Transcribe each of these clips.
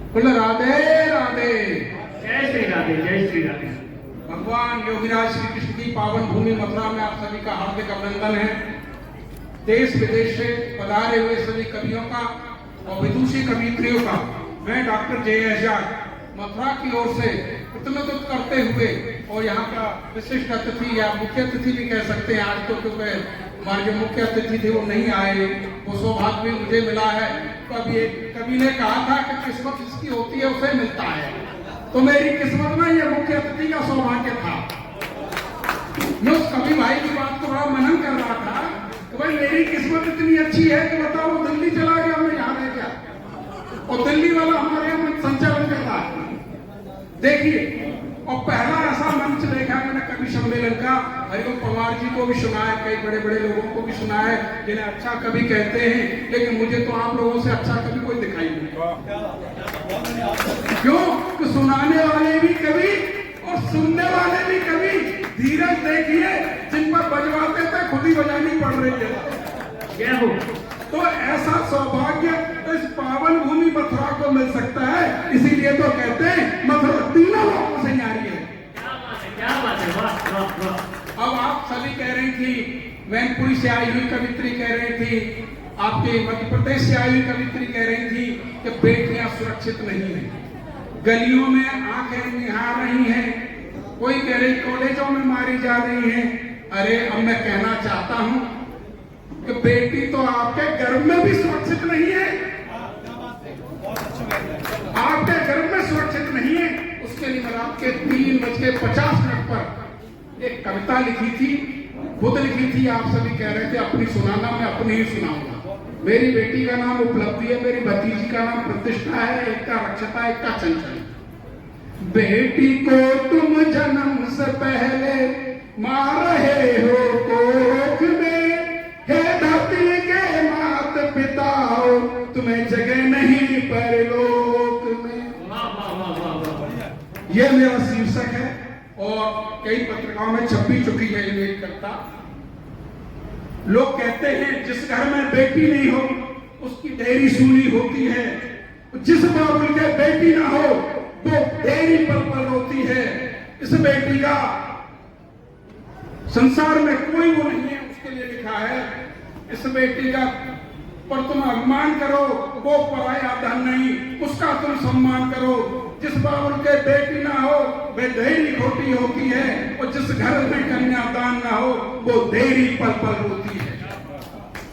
बोले राधे राधे। जय श्री राधे, जय श्री राधे। भगवान योगीराज श्री कृष्ण की पावन भूमि मथुरा में आप सभी का हार्दिक अभिनंदन है। देश विदेश से पधारे हुए सभी कवियों का और विदुषी कवित्रियों का मैं डॉक्टर जे आजाद मथुरा की ओर से प्रतिनिधित्व करते हुए और यहाँ का विशिष्ट अतिथि या मुख्य अतिथि भी कह सकते हैं, आज तो क्योंकि हमारे जो मुख्य अतिथि थे वो नहीं आए, वो सौभाग्य भी मुझे मिला है। कवि ने कहा था कि किस्मत जिसकी होती है उसे मिलता है, तो मेरी किस्मत में ये मुख्य अतिथि का सौभाग्य था। मैं उस कवि भाई की बात को बड़ा मनन कर रहा था कि भाई मेरी किस्मत इतनी अच्छी है कि बताओ वो दिल्ली चला गया, मैं यहाँ रह गया और दिल्ली वाला हमारे यहाँ संचालन कर रहा है। देखिए, और पहला ऐसा मंच देखा मैंने कवि सम्मेलन का, हरिओम पवार जी को भी सुना है, कई बड़े बड़े लोगों को भी सुना है जिन्हें अच्छा कवि कहते हैं, लेकिन मुझे तो आप लोगों से अच्छा कवि कोई दिखाई नहीं। क्यों? कि सुनाने वाले भी कवि और सुनने वाले भी कवि। धीरज देखिए, जिन पर बजवाते थे खुद ही बजानी पड़ रही है। क्या हो? तो ऐसा सौभाग्य तो इस पावन भूमि मथुरा को मिल सकता है, इसीलिए तो कहते हैं मथुरा तीनों लोगों से न्यारी है। क्या बात है, वाह वाह वाह। अब आप सभी कह रही थी, मैनपुरी से आई हुई कवित्री कह रही थी, आपके मध्य प्रदेश से आई हुई कवित्री कह रही थी कि बेटियां सुरक्षित नहीं है, गलियों में आंखें निहार रही हैं, कोई कह रही कॉलेजों में मारी जा रही है। अरे अब मैं कहना चाहता हूं कि बेटी तो आपके घर में भी सुरक्षित नहीं है, आपके घर में सुरक्षित नहीं है। उसके लिए मैंने आपके 3:50 पर एक कविता लिखी थी, खुद लिखी थी, आप सभी कह रहे थे अपनी सुनाना, मैं अपनी ही सुनाऊंगा। मेरी बेटी का नाम उपलब्धि है, मेरी भतीजी का नाम प्रतिष्ठा है, एक का रक्षता, एक का चंचल। बेटी को तुम जन्म से पहले मार रहे हो कोख में, हे धरती के माता पिता हो, तुम्हें जगह नहीं परलोक में। यह मेरा शीर्षक है और कई पत्रिकाओं में छप भी चुकी है ये मेरी कविता। लोग कहते हैं जिस घर में बेटी नहीं हो उसकी डेयरी सूनी होती है, जिस बाबुल के बेटी ना हो वो डेयरी पल पल होती है। इस बेटी का संसार में कोई वो नहीं है, उसके लिए लिखा है, इस बेटी का पर तुम अभिमान करो, वो पराया धन नहीं, उसका तुम सम्मान करो। जिस बाबुल के बेटी ना हो वे देरी खोटी होती है, और जिस घर में कन्यादान ना हो वो देरी पल पल होती है।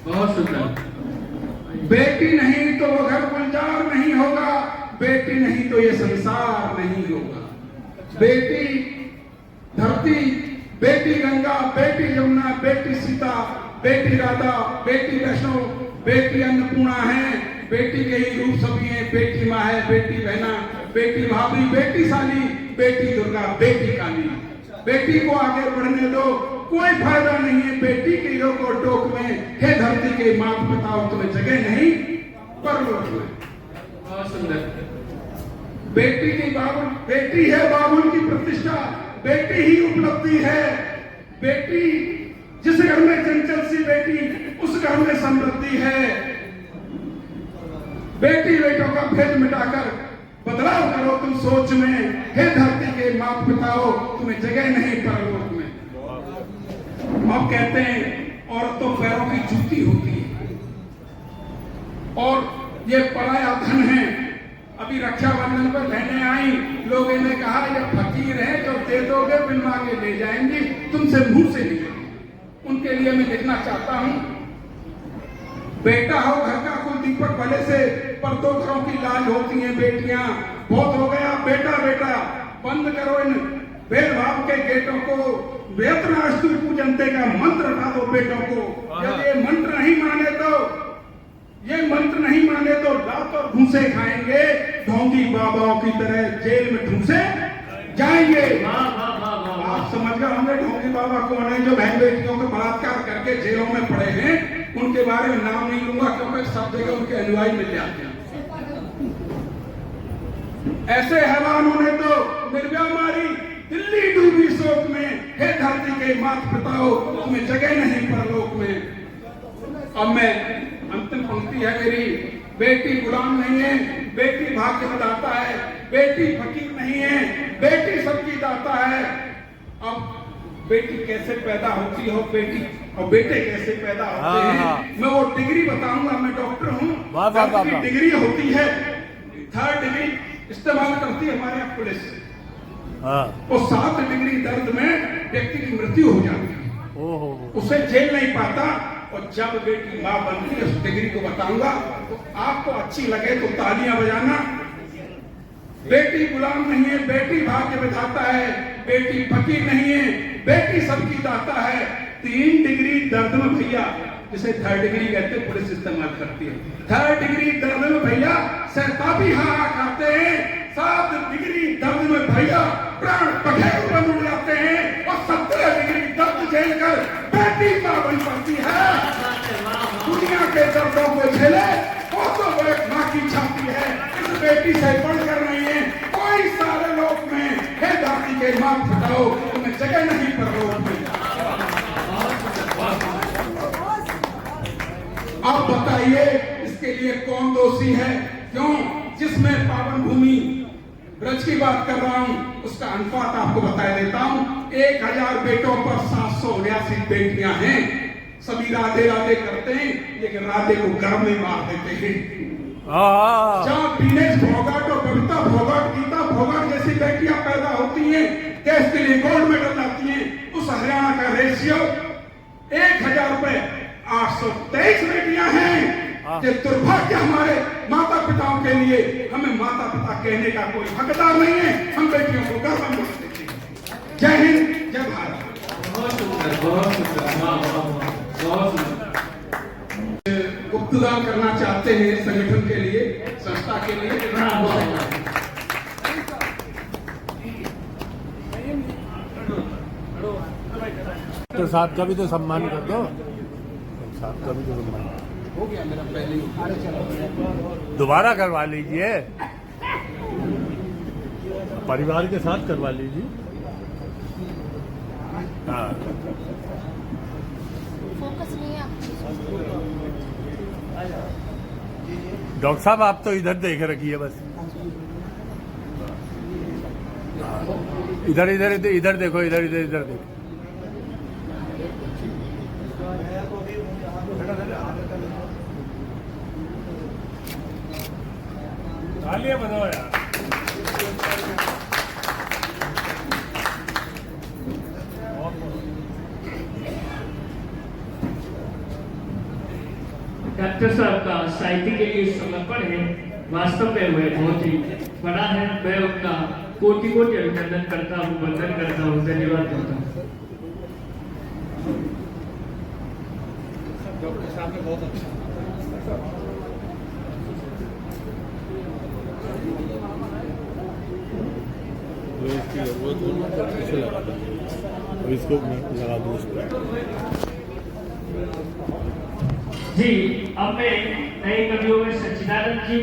बहुत सुंदर। बेटी नहीं तो वो घर गुलजार नहीं होगा, बेटी नहीं तो ये संसार नहीं होगा। बेटी धरती, बेटी गंगा, बेटी यमुना, बेटी सीता, बेटी राधा, बेटी वैष्णो, बेटी अन्नपूर्णा है, बेटी के ही रूप सभी है। बेटी माँ है, बेटी बहना, बेटी भाभी, बेटी साली, बेटी दुर्गा, बेटी काली। बेटी को आगे बढ़ने दो, कोई फायदा नहीं है बेटी के योग और टोक में। हे धरती के माता पिता, तुम्हें जगह नहीं परलोक में। बहुत सुंदर। बेटी की बाबुल, बेटी है बाबुल की प्रतिष्ठा, बेटी ही उपलब्धि है। बेटी जिस घर में चंचल सी बेटी, उस घर में समृद्धि है। बेटी बेटों का भेद मिटाकर बदलाव करो तुम सोच में, हे धरती के माता पिता हो, तुम्हें जगह नहीं परलोक में। अब कहते हैं औरत तो पैरों की जूती होती है और ये पराया धन है। अभी रक्षाबंधन पर बहनें आई, लोगों ने कहा ये फकीर है, जो दे दोगे बिन मांगे ले जाएंगी, तुमसे मुंह से नहीं। उनके लिए मैं लिखना चाहता हूं, बेटा हो घर का कुल दीपक भले से, पर दो घरों की लाज होती हैं बेटियां। बहुत हो गया बेटा बेटा, बंद करो इन भेदभाव के गेटों को, वेतनास्तु पूजनते का मंत्र उठा दो बेटों को। यदि ये मंत्र नहीं माने तो, ये मंत्र नहीं माने तो लात और घूंसे खाएंगे, ढोंगी बाबाओं की तरह जेल में ठूसे जाएंगे। आप समझकर हमने ढोंगी बाबा कौन है जो बहन बेटियों को बलात्कार करके जेलों में पड़े हैं, उनके बारे में नाम नहीं लूंगा क्योंकि सब जगह उनके अनुयायी मिल जाते हैं। ऐसे हैवान होने तो निर्भया मारी, दिल्ली डूबी शोक में, हे धरती के माता पिता हो, तुम्हें जगह नहीं परलोक में। अब मैं अंतिम पंक्ति है मेरी, बेटी गुलाम नहीं है, बेटी भाग्य में दाता है, बेटी फकीर नहीं है, बेटी सबकी दाता है। अब बेटी कैसे पैदा होती है और बेटी और बेटे कैसे पैदा होते हैं, मैं वो डिग्री बताऊंगा। मैं डॉक्टर हूँ। डिग्री होती है, 3rd डिग्री इस्तेमाल करती है हमारे यहाँ पुलिस, और 7 डिग्री दर्द में व्यक्ति की मृत्यु हो जाती है, उसे झेल नहीं पाता। और जब बेटी माँ बनती है, उस डिग्री को बताऊंगा, तो आपको अच्छी लगे तो तालियां बजाना। बेटी गुलाम नहीं है, बेटी भाग्य विधाता है, बेटी फकीर नहीं है, बेटी सबकी दाता है। 3 डिग्री दर्द में भैया, जिसे 3rd डिग्री कहते हैं, पुलिस इस्तेमाल करती है। 3rd डिग्री दर्द में भैया सहतापी हाहा खाते हैं, 7 डिग्री दर्द में भैया प्राण पखेरु बन उड़ जाते हैं, और 17 डिग्री दर्द झेलकर बेटी मां बन पाती है। दुनिया के दर्दों को झेले वो तो एक माँ की छाती है, इस बेटी से बढ़कर नहीं है कोई सारे लोग में। हे धरती के माँ फटाओ, तुम्हें जगह नहीं पर लोग में। आप बताइए इसके लिए कौन दोषी है? क्यों? जिसमें पावन भूमि ब्रज की बात कर रहा हूं, उसका अनुपात आपको बता देता हूं। 1000 बेटों पर 789 बेटियां हैं। सभी राधे राधे करते हैं, लेकिन राधे को गर्भ में मार देते हैं। जहाँ विनेश फोगाट और कविता फोगाट, गीता फोगाट जैसी बेटियां पैदा होती हैं, देश के लिए गोल्ड मेडल लाती हैं, उस हरियाणा का रेशियो 1000 पे 823 बेटियां हैं। ये दुर्भाग्य हमारे माता पिताओं के लिए। हमें माता पिता कहने का कोई हकदार नहीं है, हम बेटियों को गर्व में देते हैं। जय हिंद, जय भारत। बहुत सुंदर, बहुत सुंदर, बहुत सुंदर। गुप्तदान करना चाहते हैं संगठन के लिए, संस्था के लिए, तो साहब का भी तो सम्मान कर दो, साहब का भी तो सम्मान हो गया मेरा पहले। दोबारा करवा लीजिए, परिवार के साथ करवा लीजिए। हाँ, फोकस नहीं है डॉक्टर साहब आप तो इधर देख रखिए बस। इधर इधर इधर इधर देखो, इधर इधर इधर देखो। तालियां बजाओ यार। डॉक्टर साहब का साहित्य के लिए समर्पण है, वास्तव में वह बहुत ही बड़ा है। मैं उनका कोटि कोटि अभिनंदन करता हूँ, वंदन करता हूँ, धन्यवाद करता हूँ। डॉक्टर साहब ने बहुत अच्छा इसकी जरूरत हो तो इसे लगा दो, इसको लगा दो इसको। जी, अब मैं नए कवियों में सच्चिदानंद जी